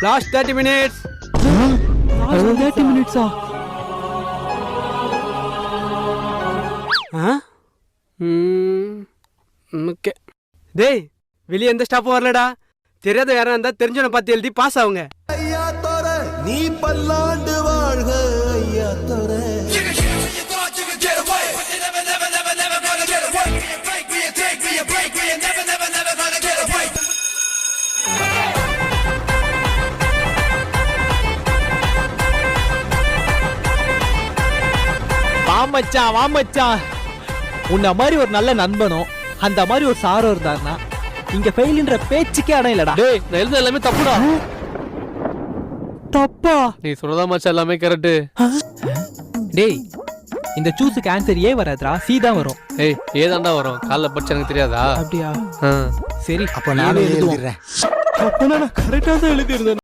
Last 30 minutes. 30 minutes-ஆ? Okay. டேய் வெளியே எந்த ஸ்டாப்பும் வரலடா. தெரியாத யாரா இருந்தா தெரிஞ்சவனை பார்த்து எழுதி பாஸ் ஆகுங்க. ஐயா தோர நீ பல்லாண்டு வாழ்க ஐயா தோர. வாமச்சான் உன்ன மாதிரி ஒரு நல்ல நண்பனும் அந்த மாதிரி ஒரு சாரோ இருந்தாருன்னா இங்க ஃபெயில்ன்ற பேச்சுக்கே இடம் இல்லடா. டேய் நான் எழுத எல்லாமே தப்புடா. தப்பா? நீ சொல்றதா மச்சான் எல்லாமே கரெக்ட். டேய் இந்த சூஸுக்கு ஆன்சர் ஏ வராதுடா, சி தான் வரும். ஏய் ஏதாண்டா வரும்? காலைல படிச்சு எனக்கு தெரியாதா? அப்படியா? சரி அப்ப நானே எழுதிடுறேன். அப்ப நான் கரெக்டா தான் எழுதிருந்தேன்.